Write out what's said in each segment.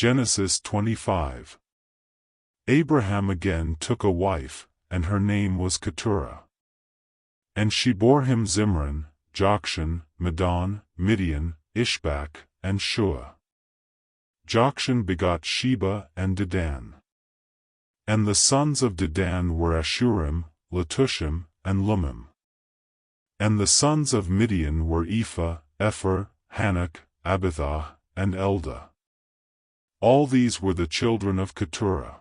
Genesis 25. Abraham again took a wife, and her name was Keturah. And she bore him Zimran, Jokshan, Medan, Midian, Ishbak, and Shua. Jokshan begot Sheba and Dedan. And the sons of Dedan were Ashurim, Letushim, and Lumim. And the sons of Midian were Ephah, Epher, Hanok, Abithah, and Eldah. All these were the children of Keturah.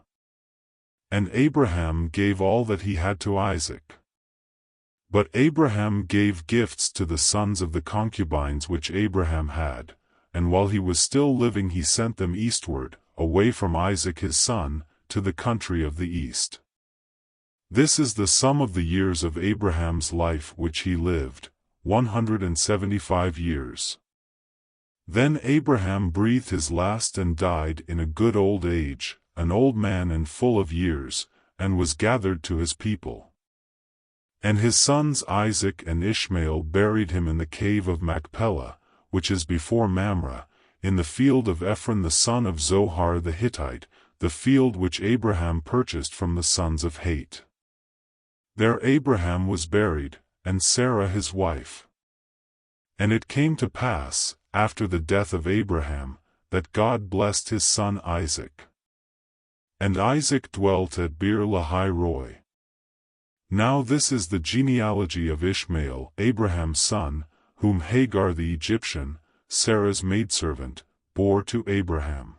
And Abraham gave all that he had to Isaac. But Abraham gave gifts to the sons of the concubines which Abraham had, and while he was still living he sent them eastward, away from Isaac his son, to the country of the east. This is the sum of the years of Abraham's life which he lived, 175 years. Then Abraham breathed his last and died in a good old age, an old man and full of years, and was gathered to his people. And his sons Isaac and Ishmael buried him in the cave of Machpelah, which is before Mamre, in the field of Ephron the son of Zohar the Hittite, the field which Abraham purchased from the sons of Het. There Abraham was buried, and Sarah his wife. And it came to pass, after the death of Abraham, that God blessed his son Isaac. And Isaac dwelt at Beer-lahai-roi. Now this is the genealogy of Ishmael, Abraham's son, whom Hagar the Egyptian, Sarah's maidservant, bore to Abraham.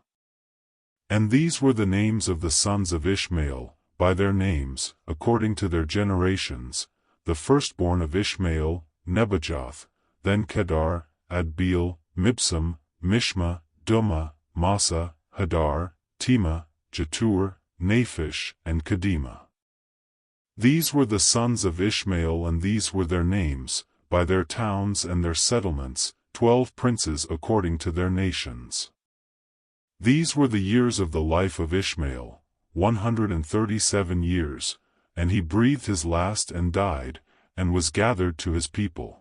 And these were the names of the sons of Ishmael, by their names, according to their generations: the firstborn of Ishmael, Nebajoth, then Kedar, Adbeel, Mibsam, Mishma, Dumah, Massa, Hadar, Tema, Jetur, Naphish, and Kedemah. These were the sons of Ishmael, and these were their names, by their towns and their settlements, 12 princes according to their nations. These were the years of the life of Ishmael, 137 years, and he breathed his last and died, and was gathered to his people.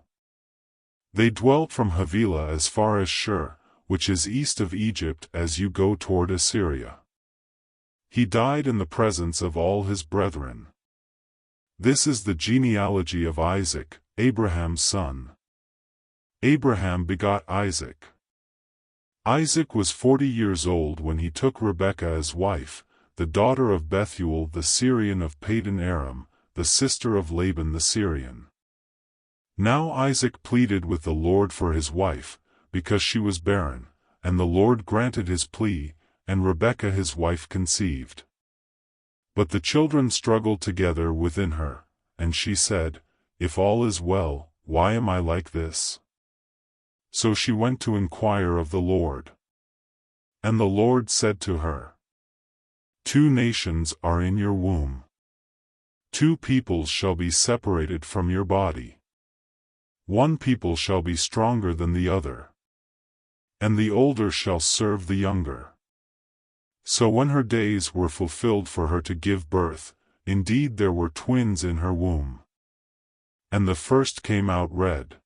They dwelt from Havilah as far as Shur, which is east of Egypt as you go toward Assyria. He died in the presence of all his brethren. This is the genealogy of Isaac, Abraham's son. Abraham begot Isaac. Isaac was 40 years old when he took Rebekah as wife, the daughter of Bethuel the Syrian of Padan Aram, the sister of Laban the Syrian. Now Isaac pleaded with the Lord for his wife, because she was barren, and the Lord granted his plea, and Rebekah his wife conceived. But the children struggled together within her, and she said, "If all is well, why am I like this?" So she went to inquire of the Lord. And the Lord said to her, "Two nations are in your womb. Two peoples shall be separated from your body. One people shall be stronger than the other, and the older shall serve the younger." So when her days were fulfilled for her to give birth, indeed there were twins in her womb. And the first came out red.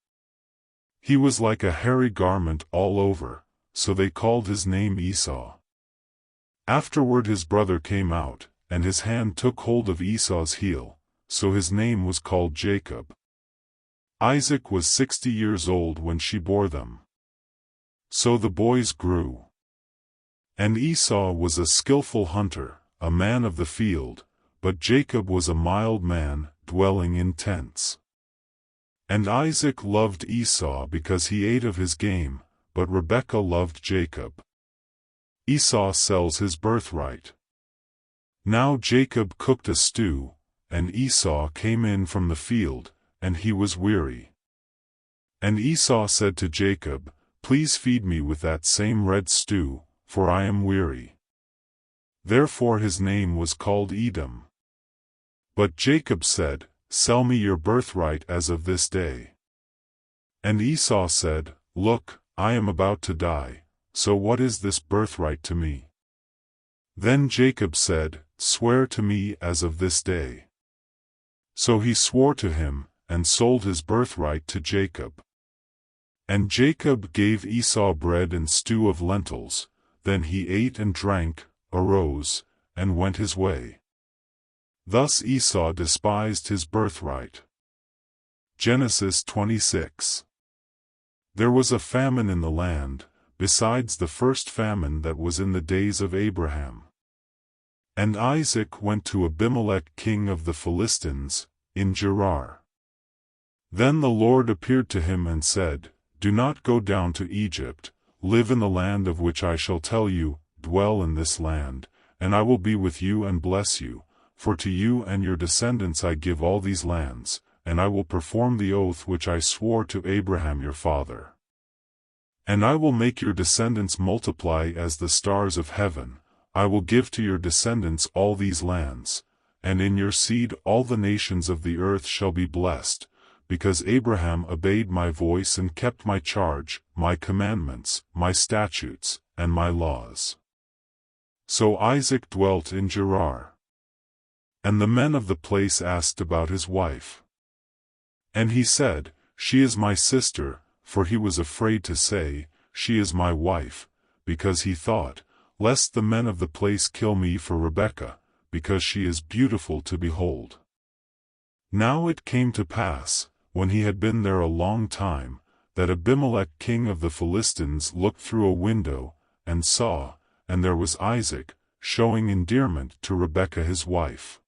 He was like a hairy garment all over, so they called his name Esau. Afterward his brother came out, and his hand took hold of Esau's heel, so his name was called Jacob. Isaac was 60 years old when she bore them. So the boys grew. And Esau was a skillful hunter, a man of the field, but Jacob was a mild man, dwelling in tents. And Isaac loved Esau because he ate of his game, but Rebekah loved Jacob. Esau sells his birthright. Now Jacob cooked a stew, and Esau came in from the field, and he was weary. And Esau said to Jacob, "Please feed me with that same red stew, for I am weary." Therefore his name was called Edom. But Jacob said, "Sell me your birthright as of this day." And Esau said, "Look, I am about to die, so what is this birthright to me?" Then Jacob said, "Swear to me as of this day." So he swore to him, and sold his birthright to Jacob. And Jacob gave Esau bread and stew of lentils, Then he ate and drank, arose, and went his way. Thus Esau despised his birthright. Genesis 26. There was a famine in the land, besides the first famine that was in the days of Abraham. And Isaac went to Abimelech king of the Philistines, in Gerar. Then the Lord appeared to him and said, Do not go down to Egypt, live in the land of which I shall tell you, dwell in this land, and I will be with you and bless you, for to you and your descendants I give all these lands, and I will perform the oath which I swore to Abraham your father. And I will make your descendants multiply as the stars of heaven. I will give to your descendants all these lands, and in your seed all the nations of the earth shall be blessed, because Abraham obeyed my voice and kept my charge, my commandments, my statutes, and my laws. So Isaac dwelt in Gerar. And the men of the place asked about his wife. And he said, She is my sister, for he was afraid to say, She is my wife, because he thought, Lest the men of the place kill me for Rebekah, because she is beautiful to behold. Now it came to pass, when he had been there a long time, that Abimelech king of the Philistines looked through a window, and saw, and there was Isaac, showing endearment to Rebekah his wife.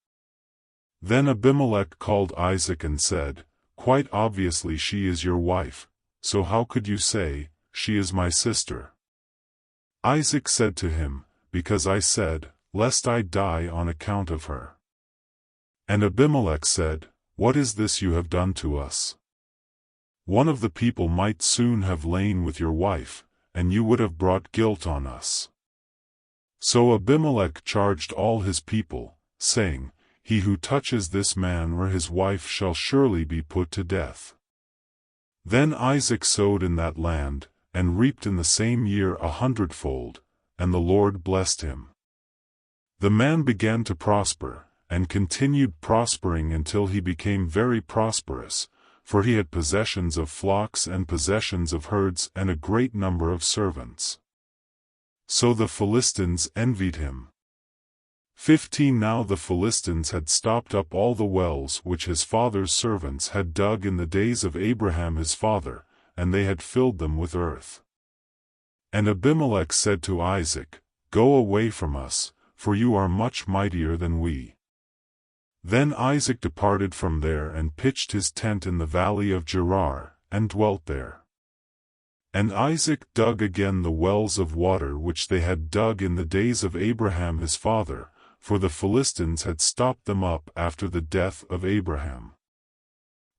Then Abimelech called Isaac and said, Quite obviously she is your wife, so how could you say, She is my sister? Isaac said to him, Because I said, Lest I die on account of her. And Abimelech said, What is this you have done to us? One of the people might soon have lain with your wife, and you would have brought guilt on us. So Abimelech charged all his people, saying, He who touches this man or his wife shall surely be put to death. Then Isaac sowed in that land, and reaped in the same year 100-fold, and the Lord blessed him. The man began to prosper, and continued prospering until he became very prosperous, for he had possessions of flocks and possessions of herds and a great number of servants. So the Philistines envied him. 15 Now the Philistines had stopped up all the wells which his father's servants had dug in the days of Abraham his father, and they had filled them with earth. And Abimelech said to Isaac, Go away from us, for you are much mightier than we. Then Isaac departed from there and pitched his tent in the valley of Gerar, and dwelt there. And Isaac dug again the wells of water which they had dug in the days of Abraham his father, for the Philistines had stopped them up after the death of Abraham.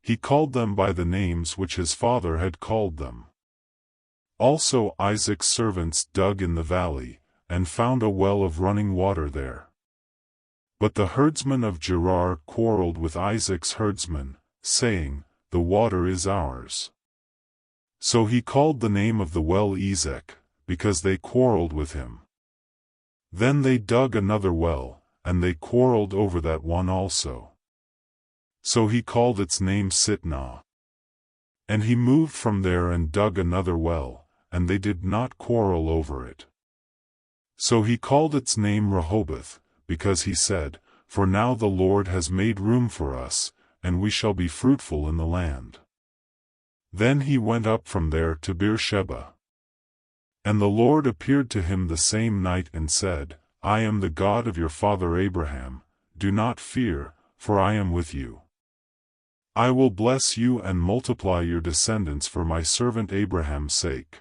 He called them by the names which his father had called them. Also Isaac's servants dug in the valley, and found a well of running water there. But the herdsmen of Gerar quarreled with Isaac's herdsmen, saying, The water is ours. So he called the name of the well Ezek, because they quarreled with him. Then they dug another well, and they quarreled over that one also. So he called its name Sitnah. And he moved from there and dug another well, and they did not quarrel over it. So he called its name Rehoboth, because he said, For now the Lord has made room for us, and we shall be fruitful in the land. Then he went up from there to Beersheba. And the Lord appeared to him the same night and said, I am the God of your father Abraham, do not fear, for I am with you. I will bless you and multiply your descendants for my servant Abraham's sake.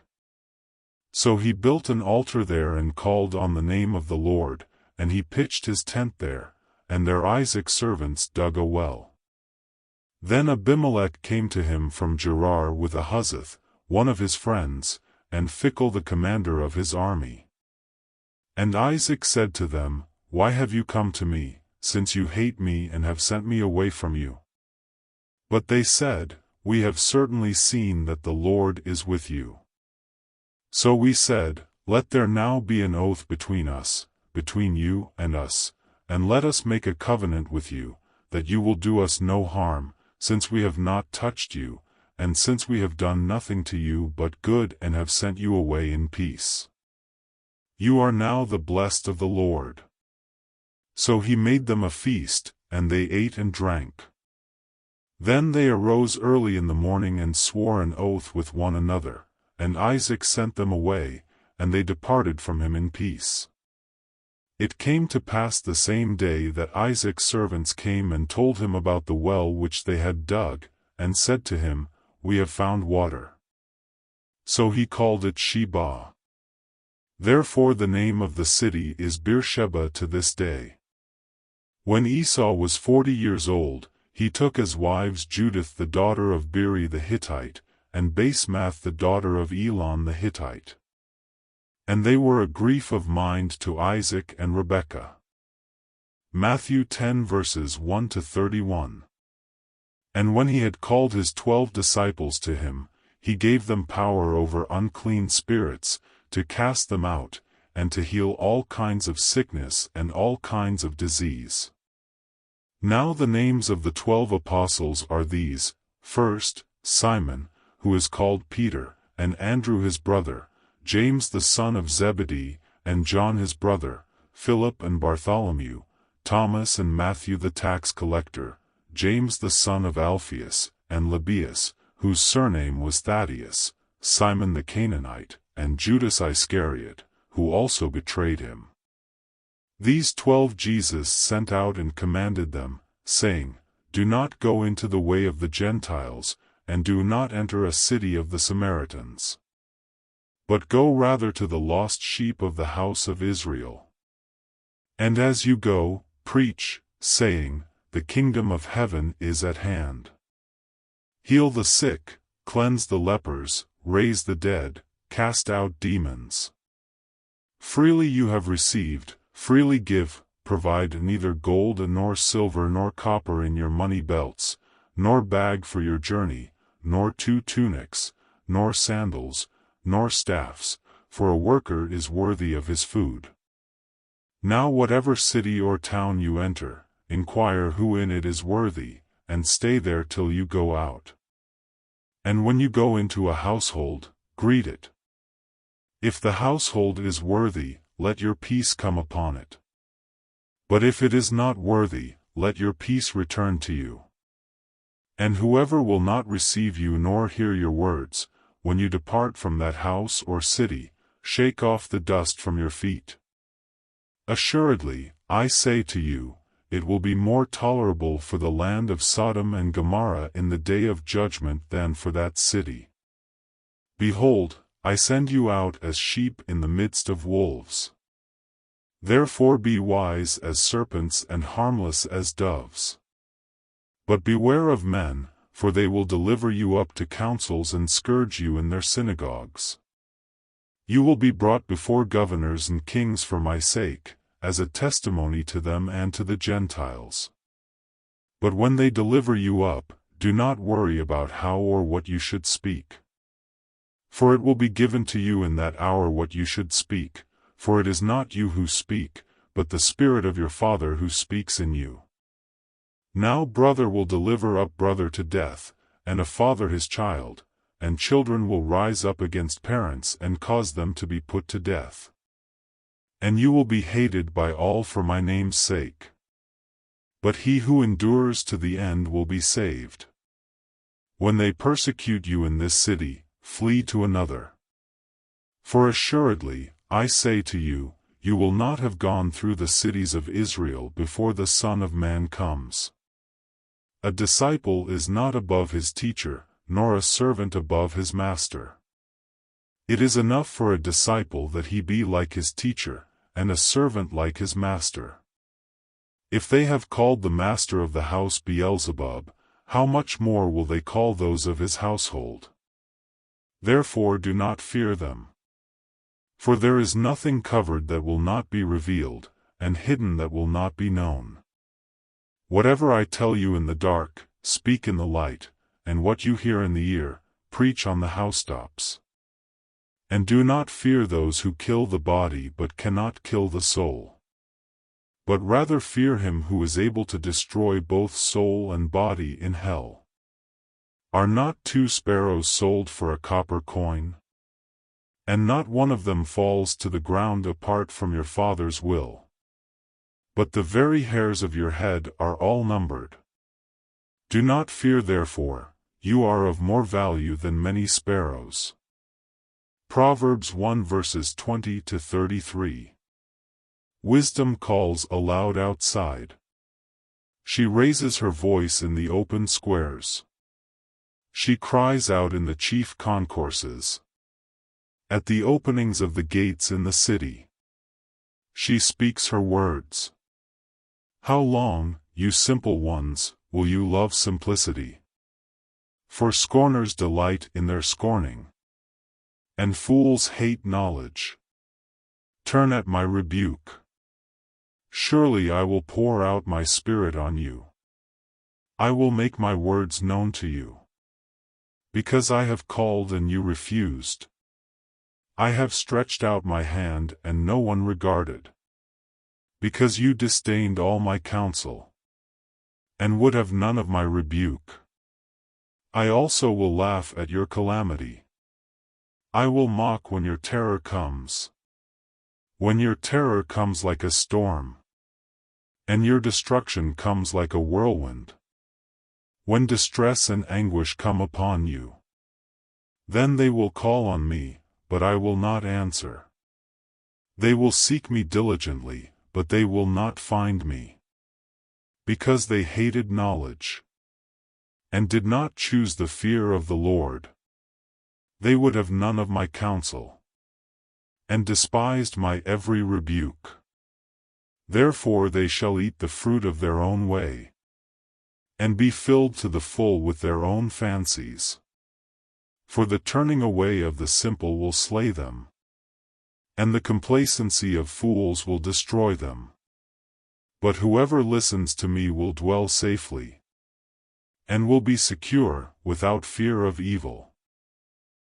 So he built an altar there and called on the name of the Lord, and he pitched his tent there, and there Isaac's servants dug a well. Then Abimelech came to him from Gerar with Ahuzzath, one of his friends, and Phicol the commander of his army. And Isaac said to them, Why have you come to me, since you hate me and have sent me away from you? But they said, We have certainly seen that the Lord is with you. So we said, Let there now be an oath between us, between you and us, and let us make a covenant with you, that you will do us no harm, since we have not touched you, and since we have done nothing to you but good and have sent you away in peace. You are now the blessed of the Lord. So he made them a feast, and they ate and drank. Then they arose early in the morning and swore an oath with one another, and Isaac sent them away, and they departed from him in peace. It came to pass the same day that Isaac's servants came and told him about the well which they had dug, and said to him, We have found water. So he called it Sheba. Therefore the name of the city is Beersheba to this day. When Esau was 40 years old, he took as wives Judith the daughter of Beeri the Hittite, and Basemath the daughter of Elon the Hittite. And they were a grief of mind to Isaac and Rebekah. Matthew 10 verses 1 to 31. And when he had called his 12 disciples to him, he gave them power over unclean spirits, to cast them out, and to heal all kinds of sickness and all kinds of disease. Now the names of the 12 apostles are these: first, Simon, who is called Peter, and Andrew his brother, James the son of Zebedee, and John his brother, Philip and Bartholomew, Thomas and Matthew the tax collector, James the son of Alphaeus, and Lebbaeus, whose surname was Thaddeus, Simon the Canaanite, and Judas Iscariot, who also betrayed him. These 12 Jesus sent out and commanded them, saying, Do not go into the way of the Gentiles, and do not enter a city of the Samaritans. But go rather to the lost sheep of the house of Israel. And as you go, preach, saying, The kingdom of heaven is at hand. Heal the sick, cleanse the lepers, raise the dead, cast out demons. Freely you have received, freely give. Provide neither gold nor silver nor copper in your money belts, nor bag for your journey, nor 2 tunics, nor sandals, nor staffs, for a worker is worthy of his food. Now whatever city or town you enter, inquire who in it is worthy, and stay there till you go out. And when you go into a household, greet it. If the household is worthy, let your peace come upon it. But if it is not worthy, let your peace return to you. And whoever will not receive you nor hear your words, when you depart from that house or city, shake off the dust from your feet. Assuredly, I say to you, it will be more tolerable for the land of Sodom and Gomorrah in the day of judgment than for that city. Behold, I send you out as sheep in the midst of wolves. Therefore be wise as serpents and harmless as doves. But beware of men, for they will deliver you up to councils and scourge you in their synagogues. You will be brought before governors and kings for my sake, as a testimony to them and to the Gentiles. But when they deliver you up, do not worry about how or what you should speak. For it will be given to you in that hour what you should speak, for it is not you who speak, but the Spirit of your Father who speaks in you. Now brother will deliver up brother to death, and a father his child, and children will rise up against parents and cause them to be put to death. And you will be hated by all for my name's sake. But he who endures to the end will be saved. When they persecute you in this city, flee to another. For assuredly, I say to you, you will not have gone through the cities of Israel before the Son of Man comes. A disciple is not above his teacher, nor a servant above his master. It is enough for a disciple that he be like his teacher, and a servant like his master. If they have called the master of the house Beelzebub, how much more will they call those of his household? Therefore do not fear them. For there is nothing covered that will not be revealed, and hidden that will not be known. Whatever I tell you in the dark, speak in the light, and what you hear in the ear, preach on the housetops. And do not fear those who kill the body but cannot kill the soul. But rather fear him who is able to destroy both soul and body in hell. Are not 2 sparrows sold for a copper coin? and not one of them falls to the ground apart from your Father's will. But the very hairs of your head are all numbered. Do not fear therefore, you are of more value than many sparrows. Proverbs 1 verses 20 to 33. Wisdom calls aloud outside. She raises her voice in the open squares. She cries out in the chief concourses. At the openings of the gates in the city. She speaks her words. How long, you simple ones, will you love simplicity? For scorners delight in their scorning, and fools hate knowledge. Turn at my rebuke. Surely I will pour out my spirit on you. I will make my words known to you. Because I have called and you refused. I have stretched out my hand and no one regarded. Because you disdained all my counsel, and would have none of my rebuke. I also will laugh at your calamity. I will mock when your terror comes. When your terror comes like a storm, and your destruction comes like a whirlwind. When distress and anguish come upon you, then they will call on me, but I will not answer. They will seek me diligently, but they will not find me. Because they hated knowledge, and did not choose the fear of the Lord. They would have none of my counsel, and despised my every rebuke. Therefore they shall eat the fruit of their own way, and be filled to the full with their own fancies. For the turning away of the simple will slay them, and the complacency of fools will destroy them. But whoever listens to me will dwell safely, and will be secure, without fear of evil.